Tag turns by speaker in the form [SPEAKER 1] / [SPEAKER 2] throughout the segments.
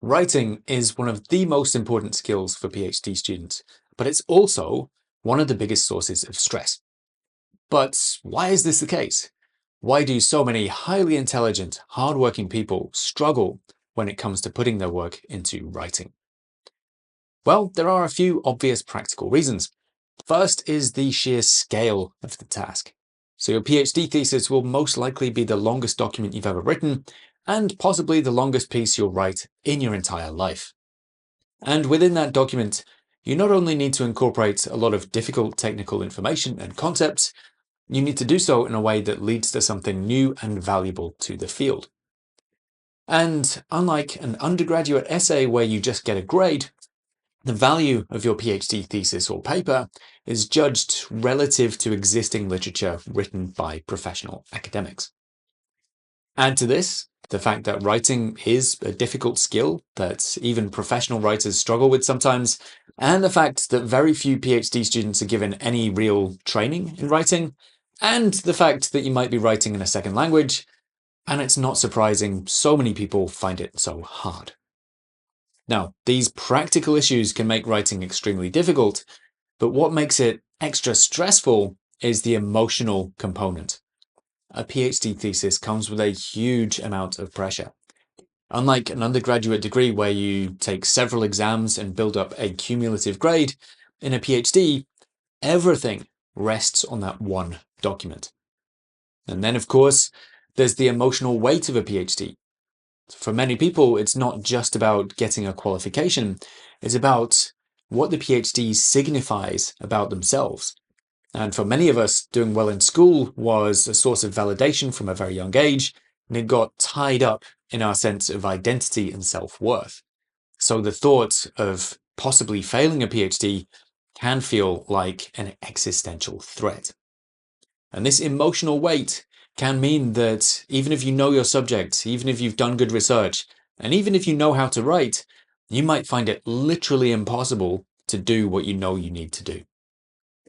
[SPEAKER 1] Writing is one of the most important skills for PhD students, but it's also one of the biggest sources of stress. But why is this the case? Why do so many highly intelligent, hardworking people struggle when it comes to putting their work into writing? Well, there are a few obvious practical reasons. First is the sheer scale of the task. So your PhD thesis will most likely be the longest document you've ever written, and possibly the longest piece you'll write in your entire life. And within that document, you not only need to incorporate a lot of difficult technical information and concepts, you need to do so in a way that leads to something new and valuable to the field. And unlike an undergraduate essay where you just get a grade, the value of your PhD thesis or paper is judged relative to existing literature written by professional academics. Add to this the fact that writing is a difficult skill that even professional writers struggle with sometimes, and the fact that very few PhD students are given any real training in writing, and the fact that you might be writing in a second language, and it's not surprising so many people find it so hard. Now, these practical issues can make writing extremely difficult, but what makes it extra stressful is the emotional component. A PhD thesis comes with a huge amount of pressure. Unlike an undergraduate degree where you take several exams and build up a cumulative grade, in a PhD, everything rests on that one document. And then, of course, there's the emotional weight of a PhD. For many people, it's not just about getting a qualification, it's about what the PhD signifies about themselves. And for many of us, doing well in school was a source of validation from a very young age, and it got tied up in our sense of identity and self-worth. So the thought of possibly failing a PhD can feel like an existential threat. And this emotional weight can mean that even if you know your subject, even if you've done good research, and even if you know how to write, you might find it literally impossible to do what you know you need to do.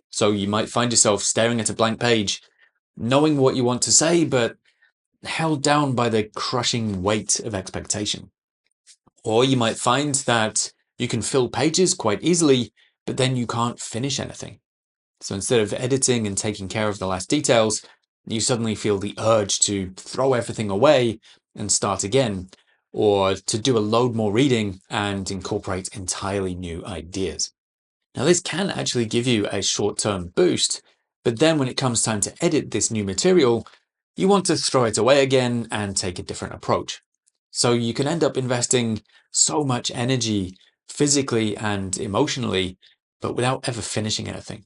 [SPEAKER 1] So you might find yourself staring at a blank page, knowing what you want to say, but held down by the crushing weight of expectation. Or you might find that you can fill pages quite easily, but then you can't finish anything. So instead of editing and taking care of the last details, you suddenly feel the urge to throw everything away and start again, or to do a load more reading and incorporate entirely new ideas. Now, this can actually give you a short-term boost, but then when it comes time to edit this new material, you want to throw it away again and take a different approach. So you can end up investing so much energy physically and emotionally, but without ever finishing anything.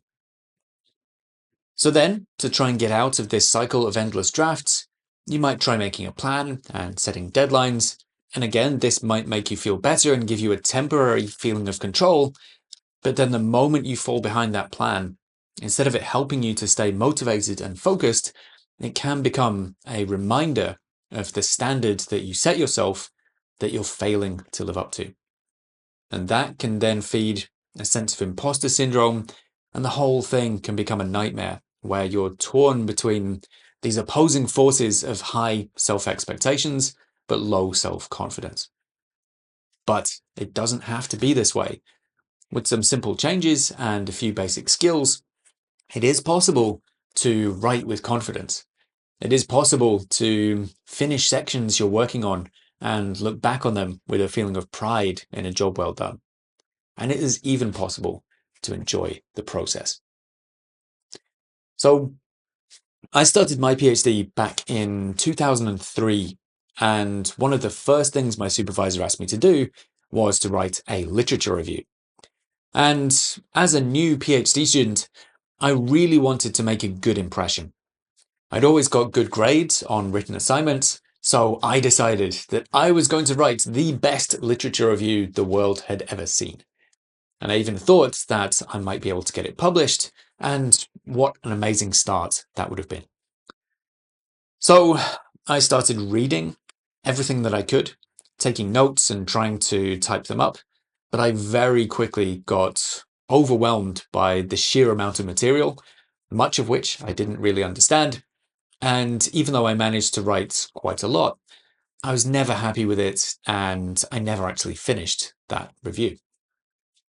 [SPEAKER 1] So then, to try and get out of this cycle of endless drafts, you might try making a plan and setting deadlines. And again, this might make you feel better and give you a temporary feeling of control. But then the moment you fall behind that plan, instead of it helping you to stay motivated and focused, it can become a reminder of the standard that you set yourself that you're failing to live up to. And that can then feed a sense of imposter syndrome, and the whole thing can become a nightmare where you're torn between these opposing forces of high self-expectations but low self-confidence. But it doesn't have to be this way. With some simple changes and a few basic skills, it is possible to write with confidence. It is possible to finish sections you're working on and look back on them with a feeling of pride in a job well done. And it is even possible to enjoy the process. So I started my PhD back in 2003, and one of the first things my supervisor asked me to do was to write a literature review. And as a new PhD student, I really wanted to make a good impression. I'd always got good grades on written assignments, so I decided that I was going to write the best literature review the world had ever seen. And I even thought that I might be able to get it published, and what an amazing start that would have been. So I started reading everything that I could, taking notes and trying to type them up, but I very quickly got overwhelmed by the sheer amount of material, much of which I didn't really understand. And even though I managed to write quite a lot, I was never happy with it, and I never actually finished that review.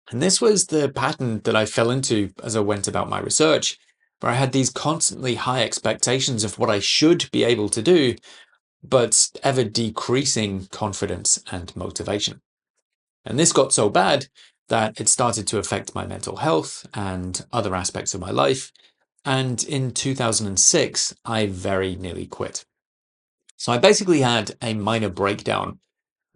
[SPEAKER 1] And this was the pattern that I fell into as I went about my research, where I had these constantly high expectations of what I should be able to do, but ever decreasing confidence and motivation. And this got so bad that it started to affect my mental health and other aspects of my life. And in 2006, I very nearly quit. So I basically had a minor breakdown,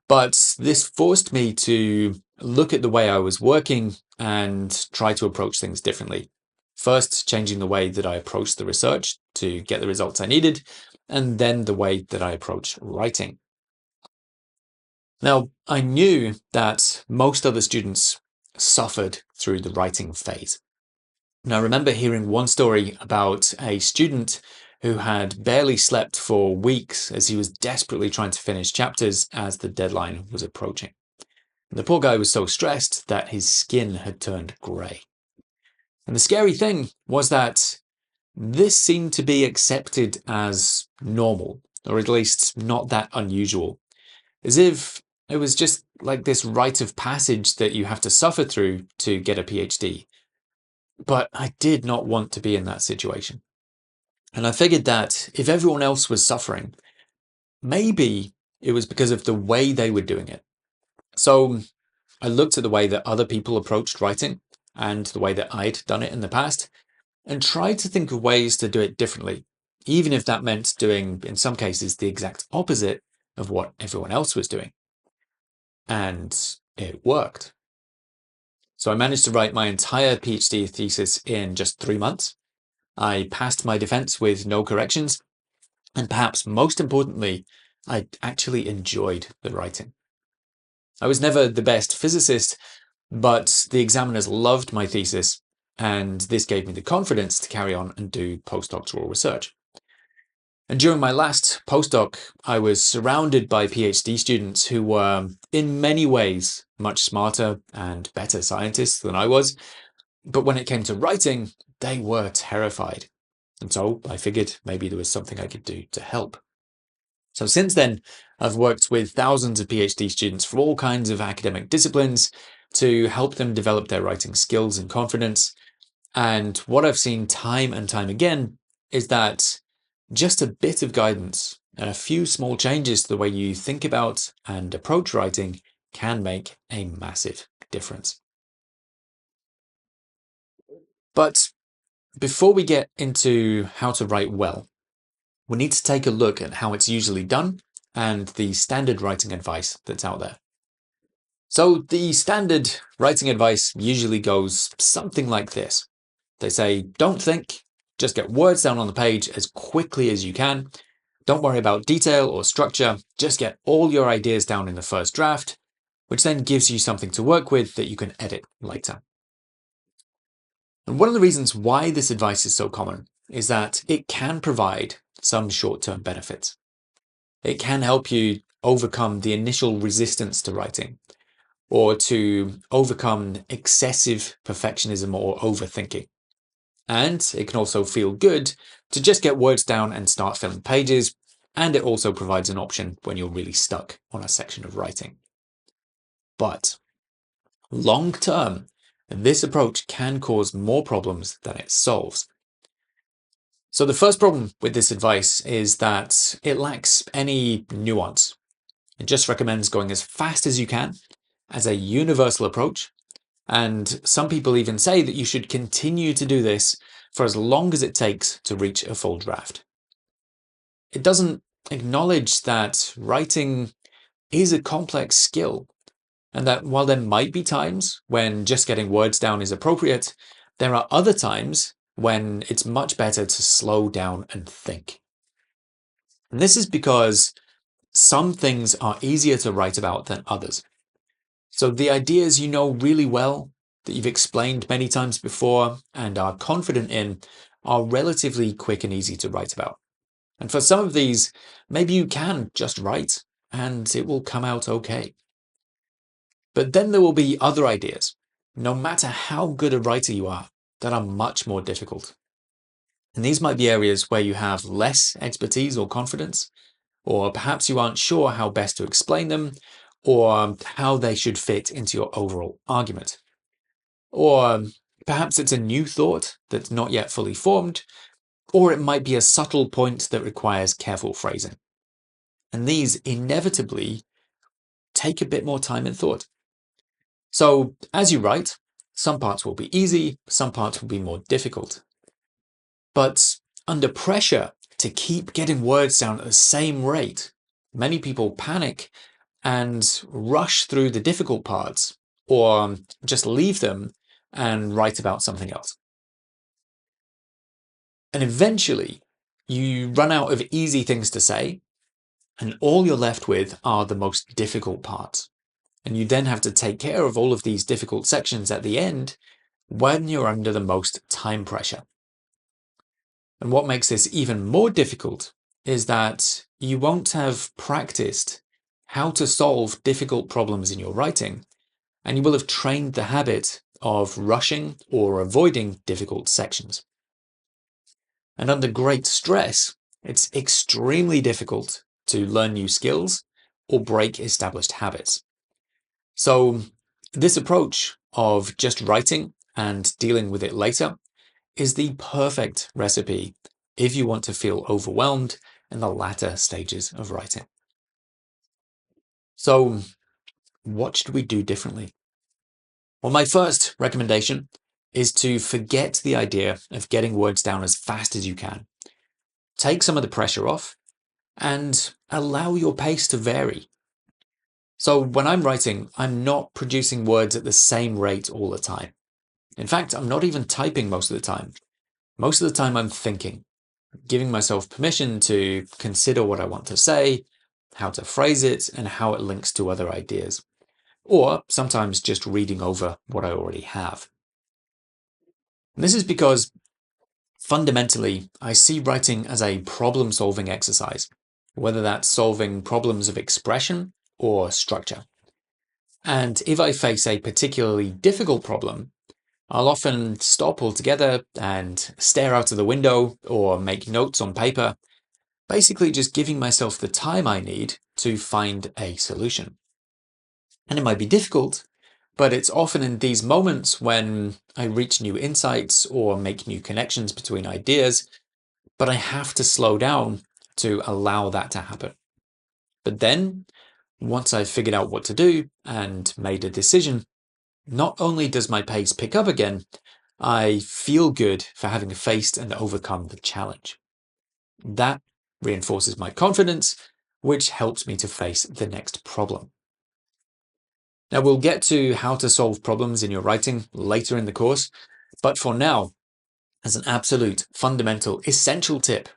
[SPEAKER 1] but this forced me to look at the way I was working and try to approach things differently. First, changing the way that I approached the research to get the results I needed, and then the way that I approached writing. Now, I knew that most other students suffered through the writing phase. And I remember hearing one story about a student who had barely slept for weeks as he was desperately trying to finish chapters as the deadline was approaching. And the poor guy was so stressed that his skin had turned grey. And the scary thing was that this seemed to be accepted as normal, or at least not that unusual, as if it was just like this rite of passage that you have to suffer through to get a PhD. But I did not want to be in that situation. And I figured that if everyone else was suffering, maybe it was because of the way they were doing it. So I looked at the way that other people approached writing and the way that I'd done it in the past and tried to think of ways to do it differently, even if that meant doing, in some cases, the exact opposite of what everyone else was doing. And it worked. So I managed to write my entire PhD thesis in just 3 months. I passed my defense with no corrections. And perhaps most importantly, I actually enjoyed the writing. I was never the best physicist, but the examiners loved my thesis, and this gave me the confidence to carry on and do postdoctoral research. And during my last postdoc, I was surrounded by PhD students who were, in many ways, much smarter and better scientists than I was. But when it came to writing, they were terrified. And so I figured maybe there was something I could do to help. So since then, I've worked with thousands of PhD students from all kinds of academic disciplines to help them develop their writing skills and confidence. And what I've seen time and time again is that just a bit of guidance and a few small changes to the way you think about and approach writing can make a massive difference. But before we get into how to write well, we need to take a look at how it's usually done and the standard writing advice that's out there. So the standard writing advice usually goes something like this. They say, don't think, just get words down on the page as quickly as you can. Don't worry about detail or structure, just get all your ideas down in the first draft, which then gives you something to work with that you can edit later. And one of the reasons why this advice is so common is that it can provide some short-term benefits. It can help you overcome the initial resistance to writing, or to overcome excessive perfectionism or overthinking. And it can also feel good to just get words down and start filling pages, and it also provides an option when you're really stuck on a section of writing. But long term, this approach can cause more problems than it solves. So the first problem with this advice is that it lacks any nuance. It just recommends going as fast as you can as a universal approach. And some people even say that you should continue to do this for as long as it takes to reach a full draft. It doesn't acknowledge that writing is a complex skill, and that while there might be times when just getting words down is appropriate, there are other times when it's much better to slow down and think. And this is because some things are easier to write about than others. So the ideas you know really well, that you've explained many times before and are confident in, are relatively quick and easy to write about. And for some of these, maybe you can just write and it will come out okay. But then there will be other ideas, no matter how good a writer you are, that are much more difficult. And these might be areas where you have less expertise or confidence, or perhaps you aren't sure how best to explain them, or how they should fit into your overall argument. Or perhaps it's a new thought that's not yet fully formed, or it might be a subtle point that requires careful phrasing. And these inevitably take a bit more time and thought. So as you write, some parts will be easy, some parts will be more difficult. But under pressure to keep getting words down at the same rate, many people panic and rush through the difficult parts, or just leave them and write about something else. And eventually, you run out of easy things to say, and all you're left with are the most difficult parts. And you then have to take care of all of these difficult sections at the end when you're under the most time pressure. And what makes this even more difficult is that you won't have practiced how to solve difficult problems in your writing, and you will have trained the habit of rushing or avoiding difficult sections. And under great stress, it's extremely difficult to learn new skills or break established habits. So this approach of just writing and dealing with it later is the perfect recipe if you want to feel overwhelmed in the latter stages of writing. So what should we do differently? Well, my first recommendation is to forget the idea of getting words down as fast as you can. Take some of the pressure off and allow your pace to vary. So when I'm writing, I'm not producing words at the same rate all the time. In fact, I'm not even typing most of the time. Most of the time I'm thinking, giving myself permission to consider what I want to say, how to phrase it, and how it links to other ideas. Or sometimes just reading over what I already have. And this is because fundamentally, I see writing as a problem-solving exercise, whether that's solving problems of expression or structure. And if I face a particularly difficult problem, I'll often stop altogether and stare out of the window or make notes on paper, basically just giving myself the time I need to find a solution. And it might be difficult, but it's often in these moments when I reach new insights or make new connections between ideas, but I have to slow down to allow that to happen. But then, once I've figured out what to do and made a decision, not only does my pace pick up again, I feel good for having faced and overcome the challenge. That reinforces my confidence, which helps me to face the next problem. Now, we'll get to how to solve problems in your writing later in the course, but for now, as an absolute, fundamental, essential tip,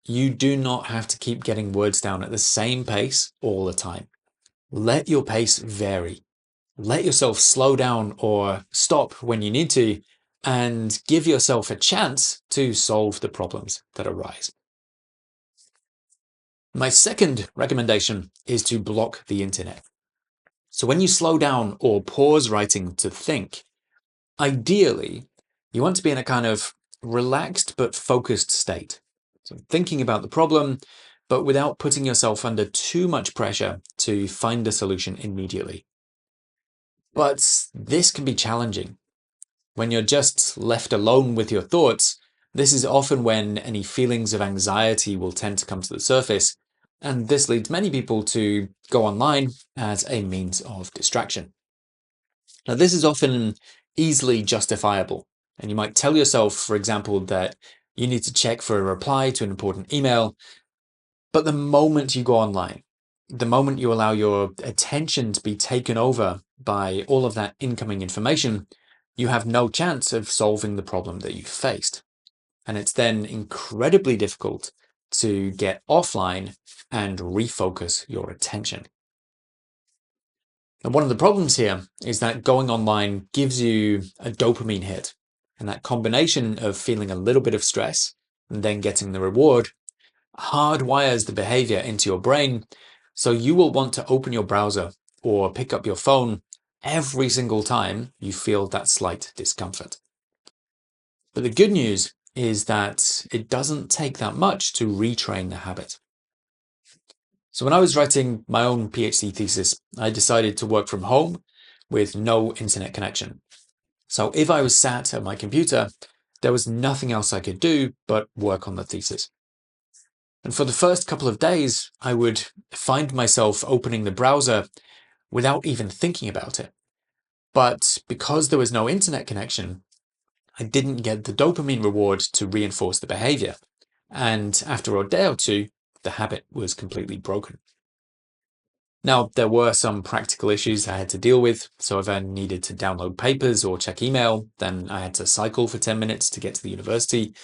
[SPEAKER 1] you do not have to keep getting words down at the same pace all the time. Let your pace vary. Let yourself slow down or stop when you need to, and give yourself a chance to solve the problems that arise. My second recommendation is to block the internet. So when you slow down or pause writing to think, ideally, you want to be in a kind of relaxed but focused state. So thinking about the problem, but without putting yourself under too much pressure to find a solution immediately. But this can be challenging. When you're just left alone with your thoughts, this is often when any feelings of anxiety will tend to come to the surface, and this leads many people to go online as a means of distraction. Now, this is often easily justifiable, and you might tell yourself, for example, that you need to check for a reply to an important email, but the moment you go online, the moment you allow your attention to be taken over by all of that incoming information, you have no chance of solving the problem that you faced. And it's then incredibly difficult to get offline and refocus your attention. And one of the problems here is that going online gives you a dopamine hit. And that combination of feeling a little bit of stress and then getting the reward hardwires the behavior into your brain. So you will want to open your browser or pick up your phone every single time you feel that slight discomfort. But the good news is that it doesn't take that much to retrain the habit. So when I was writing my own PhD thesis, I decided to work from home with no internet connection. So if I was sat at my computer, there was nothing else I could do but work on the thesis. And for the first couple of days, I would find myself opening the browser without even thinking about it. But because there was no internet connection, I didn't get the dopamine reward to reinforce the behavior. And after a day or two, the habit was completely broken. Now, there were some practical issues I had to deal with. So if I needed to download papers or check email, then I had to cycle for 10 minutes to get to the university.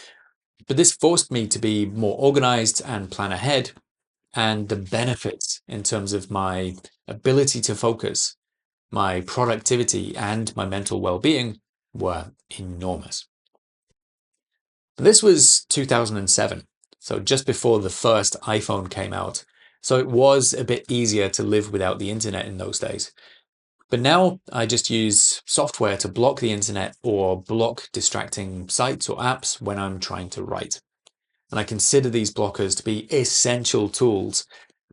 [SPEAKER 1] But this forced me to be more organized and plan ahead. And the benefits in terms of my ability to focus, my productivity, and my mental well-being were enormous. This was 2007, so just before the first iPhone came out. So it was a bit easier to live without the internet in those days. But now I just use software to block the internet or block distracting sites or apps when I'm trying to write. And I consider these blockers to be essential tools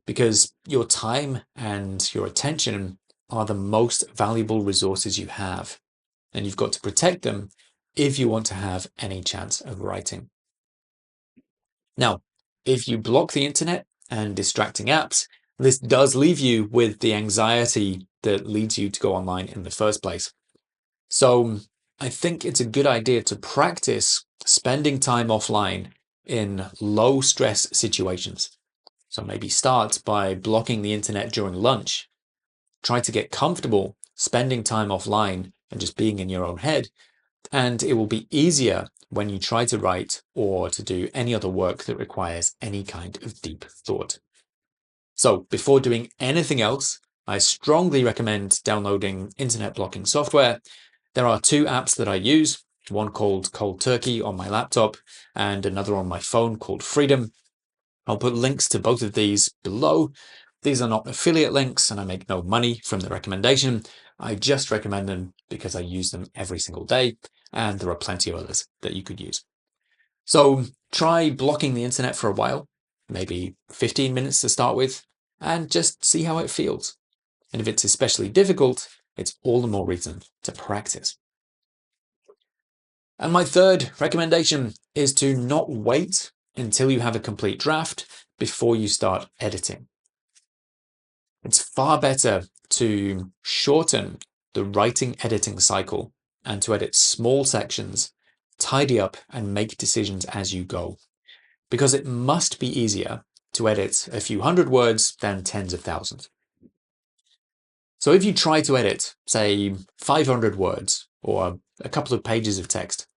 [SPEAKER 1] because your time and your attention are the most valuable resources you have. And you've got to protect them if you want to have any chance of writing. Now, if you block the internet and distracting apps, this does leave you with the anxiety that leads you to go online in the first place. So I think it's a good idea to practice spending time offline in low stress situations. So maybe start by blocking the internet during lunch. Try to get comfortable spending time offline and just being in your own head. And it will be easier when you try to write or to do any other work that requires any kind of deep thought. So before doing anything else, I strongly recommend downloading internet blocking software. There are two apps that I use, one called Cold Turkey on my laptop and another on my phone called Freedom. I'll put links to both of these below. These are not affiliate links and I make no money from the recommendation. I just recommend them because I use them every single day, and there are plenty of others that you could use. So try blocking the internet for a while, maybe 15 minutes to start with, and just see how it feels. And if it's especially difficult, it's all the more reason to practice. And my third recommendation is to not wait until you have a complete draft before you start editing. It's far better to shorten the writing editing cycle and to edit small sections, tidy up and make decisions as you go. Because it must be easier to edit a few hundred words than tens of thousands. So if you try to edit, say, 500 words or a couple of pages of text,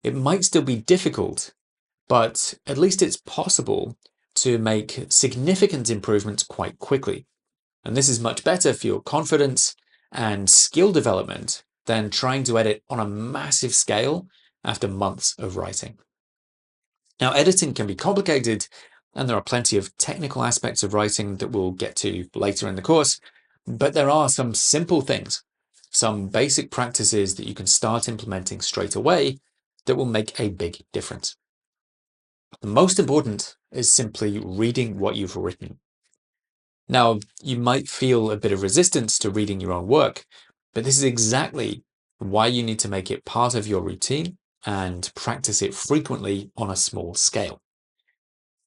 [SPEAKER 1] it might still be difficult, but at least it's possible to make significant improvements quite quickly. And this is much better for your confidence and skill development than trying to edit on a massive scale after months of writing. Now, editing can be complicated, and there are plenty of technical aspects of writing that we'll get to later in the course, but there are some simple things, some basic practices that you can start implementing straight away that will make a big difference. The most important is simply reading what you've written. Now, you might feel a bit of resistance to reading your own work, but this is exactly why you need to make it part of your routine and practice it frequently on a small scale.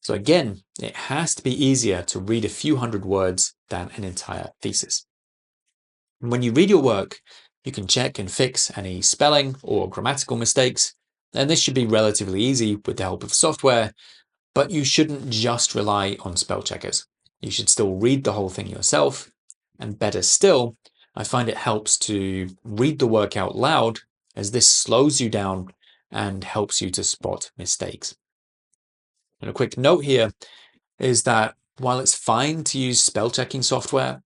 [SPEAKER 1] So again, it has to be easier to read a few hundred words than an entire thesis. When you read your work, you can check and fix any spelling or grammatical mistakes, and this should be relatively easy with the help of software, but you shouldn't just rely on spell checkers. You should still read the whole thing yourself, and better still, I find it helps to read the work out loud, as this slows you down and helps you to spot mistakes. And a quick note here is that while it's fine to use spell checking software,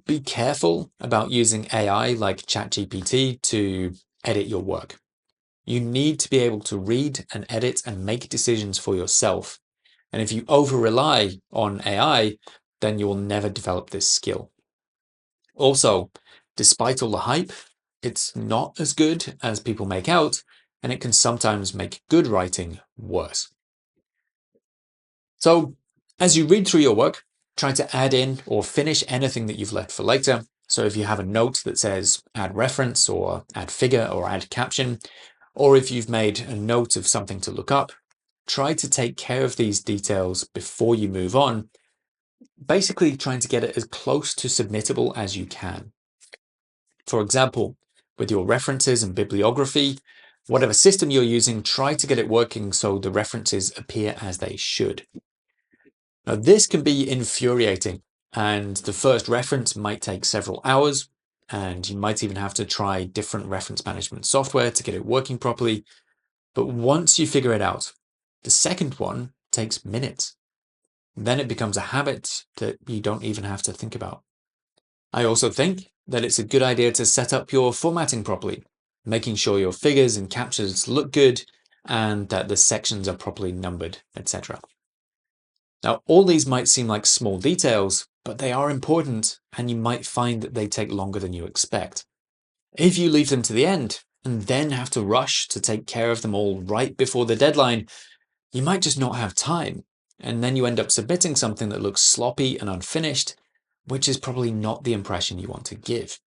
[SPEAKER 1] be careful about using AI like ChatGPT to edit your work. You need to be able to read and edit and make decisions for yourself. And if you over rely on AI, then you will never develop this skill. Also, despite all the hype, it's not as good as people make out, and it can sometimes make good writing worse. So, as you read through your work, Try to add in or finish anything that you've left for later. So if you have a note that says add reference or add figure or add caption, or if you've made a note of something to look up, try to take care of these details before you move on, basically trying to get it as close to submittable as you can. For example, with your references and bibliography, whatever system you're using, try to get it working so the references appear as they should. Now, this can be infuriating, and the first reference might take several hours, and you might even have to try different reference management software to get it working properly. But once you figure it out, the second one takes minutes. Then it becomes a habit that you don't even have to think about. I also think that it's a good idea to set up your formatting properly, making sure your figures and captions look good and that the sections are properly numbered, etc. Now, all these might seem like small details, but they are important, and you might find that they take longer than you expect. If you leave them to the end and then have to rush to take care of them all right before the deadline, you might just not have time, and then you end up submitting something that looks sloppy and unfinished, which is probably not the impression you want to give.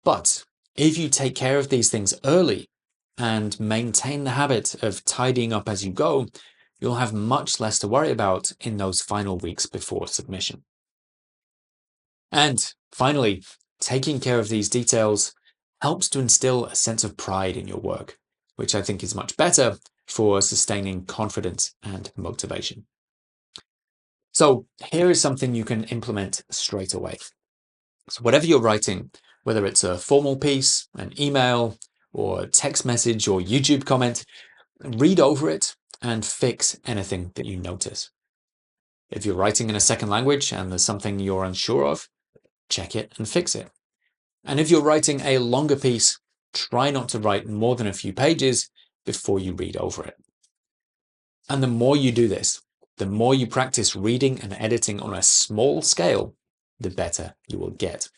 [SPEAKER 1] But if you take care of these things early and maintain the habit of tidying up as you go, you'll have much less to worry about in those final weeks before submission. And finally, taking care of these details helps to instill a sense of pride in your work, which I think is much better for sustaining confidence and motivation. So here is something you can implement straight away. So whatever you're writing, whether it's a formal piece, an email, or a text message or YouTube comment, read over it and fix anything that you notice. If you're writing in a second language and there's something you're unsure of, check it and fix it. And if you're writing a longer piece, try not to write more than a few pages before you read over it. And the more you do this, the more you practice reading and editing on a small scale, the better you will get.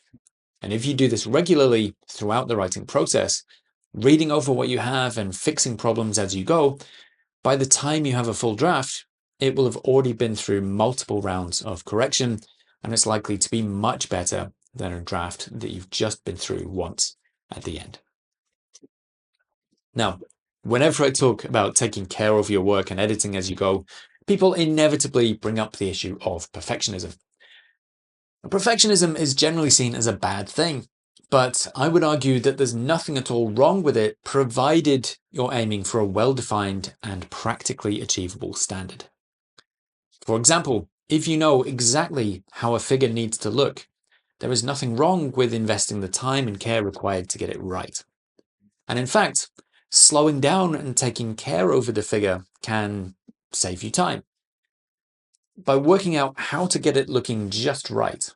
[SPEAKER 1] And if you do this regularly throughout the writing process, reading over what you have and fixing problems as you go, by the time you have a full draft, it will have already been through multiple rounds of correction, and it's likely to be much better than a draft that you've just been through once at the end. Now, whenever I talk about taking care of your work and editing as you go, people inevitably bring up the issue of perfectionism. Perfectionism is generally seen as a bad thing, but I would argue that there's nothing at all wrong with it, provided you're aiming for a well-defined and practically achievable standard. For example, if you know exactly how a figure needs to look, there is nothing wrong with investing the time and care required to get it right. And in fact, slowing down and taking care over the figure can save you time. By working out how to get it looking just right,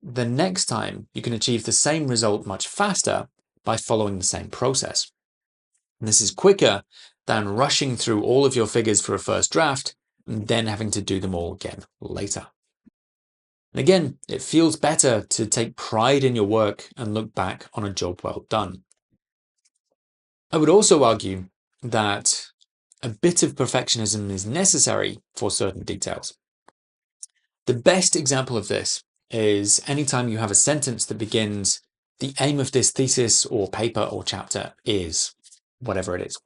[SPEAKER 1] the next time you can achieve the same result much faster by following the same process. And this is quicker than rushing through all of your figures for a first draft and then having to do them all again later. And again, it feels better to take pride in your work and look back on a job well done. I would also argue that a bit of perfectionism is necessary for certain details. The best example of this is anytime you have a sentence that begins, "The aim of this thesis or paper or chapter is," whatever it is.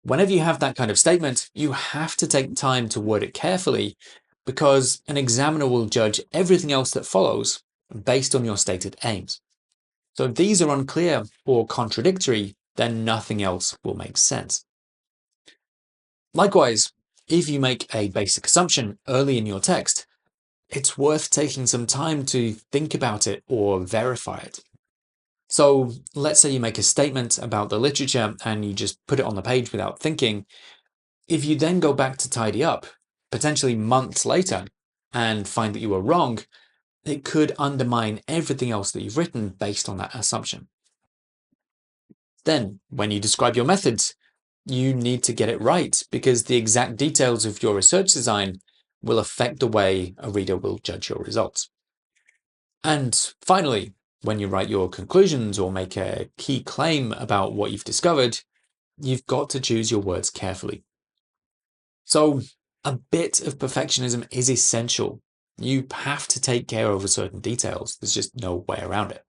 [SPEAKER 1] Whenever you have that kind of statement, you have to take time to word it carefully, because an examiner will judge everything else that follows based on your stated aims. So if these are unclear or contradictory, then nothing else will make sense. Likewise, if you make a basic assumption early in your text, it's worth taking some time to think about it or verify it. So let's say you make a statement about the literature and you just put it on the page without thinking. If you then go back to tidy up, potentially months later, and find that you were wrong, it could undermine everything else that you've written based on that assumption. Then, when you describe your methods, you need to get it right, because the exact details of your research design will affect the way a reader will judge your results. And finally, when you write your conclusions or make a key claim about what you've discovered, you've got to choose your words carefully. So a bit of perfectionism is essential, You have to take care over certain details. There's just no way around it.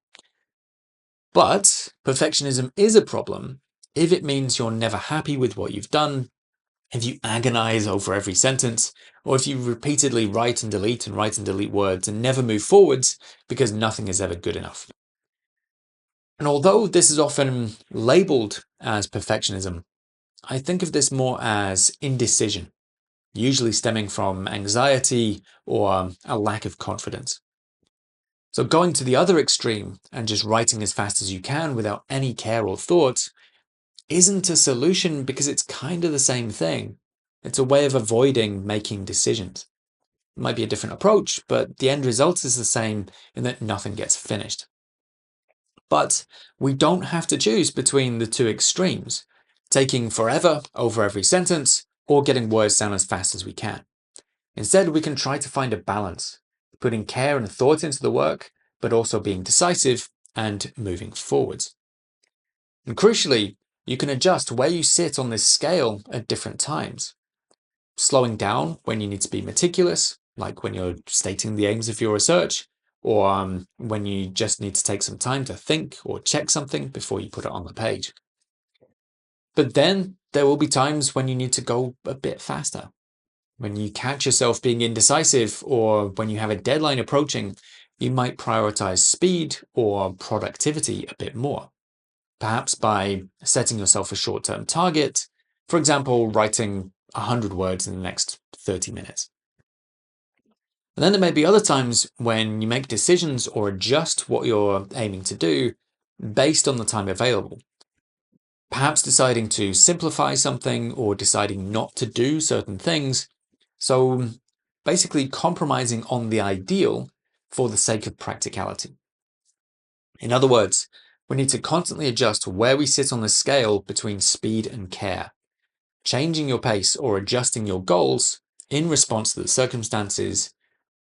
[SPEAKER 1] But perfectionism is a problem if it means you're never happy with what you've done, if you agonize over every sentence, or if you repeatedly write and delete words and never move forwards because nothing is ever good enough. And although this is often labeled as perfectionism, I think of this more as indecision, usually stemming from anxiety or a lack of confidence. So going to the other extreme and just writing as fast as you can without any care or thought isn't a solution because it's kind of the same thing. It's a way of avoiding making decisions. It might be a different approach, but the end result is the same in that nothing gets finished. But we don't have to choose between the two extremes, taking forever over every sentence or getting words down as fast as we can. Instead, we can try to find a balance, putting care and thought into the work, but also being decisive and moving forwards. And crucially, you can adjust where you sit on this scale at different times. Slowing down when you need to be meticulous, like when you're stating the aims of your research, or when you just need to take some time to think or check something before you put it on the page. But then there will be times when you need to go a bit faster. When you catch yourself being indecisive or when you have a deadline approaching, you might prioritize speed or productivity a bit more. Perhaps by setting yourself a short-term target, for example, writing 100 words in the next 30 minutes. And then there may be other times when you make decisions or adjust what you're aiming to do based on the time available. Perhaps deciding to simplify something or deciding not to do certain things. So basically compromising on the ideal for the sake of practicality. In other words, we need to constantly adjust where we sit on the scale between speed and care, changing your pace or adjusting your goals in response to the circumstances,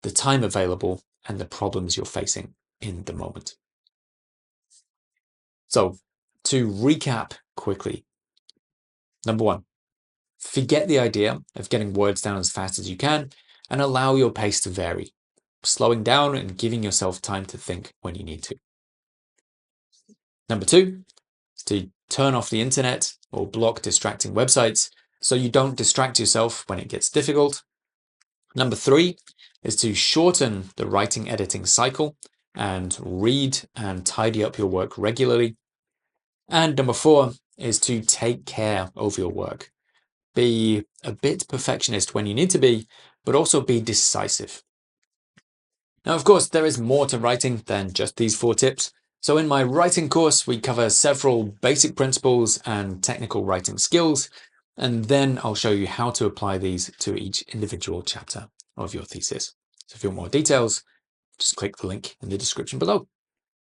[SPEAKER 1] the time available, and the problems you're facing in the moment. So, to recap quickly. Number one, forget the idea of getting words down as fast as you can and allow your pace to vary, slowing down and giving yourself time to think when you need to. Number two, is to turn off the internet or block distracting websites so you don't distract yourself when it gets difficult. Number three is to shorten the writing editing cycle and read and tidy up your work regularly. And number four is to take care of your work. Be a bit perfectionist when you need to be, but also be decisive. Now, of course, there is more to writing than just these 4 tips. So in my writing course, we cover several basic principles and technical writing skills, and then I'll show you how to apply these to each individual chapter of your thesis. So if you want more details, just click the link in the description below.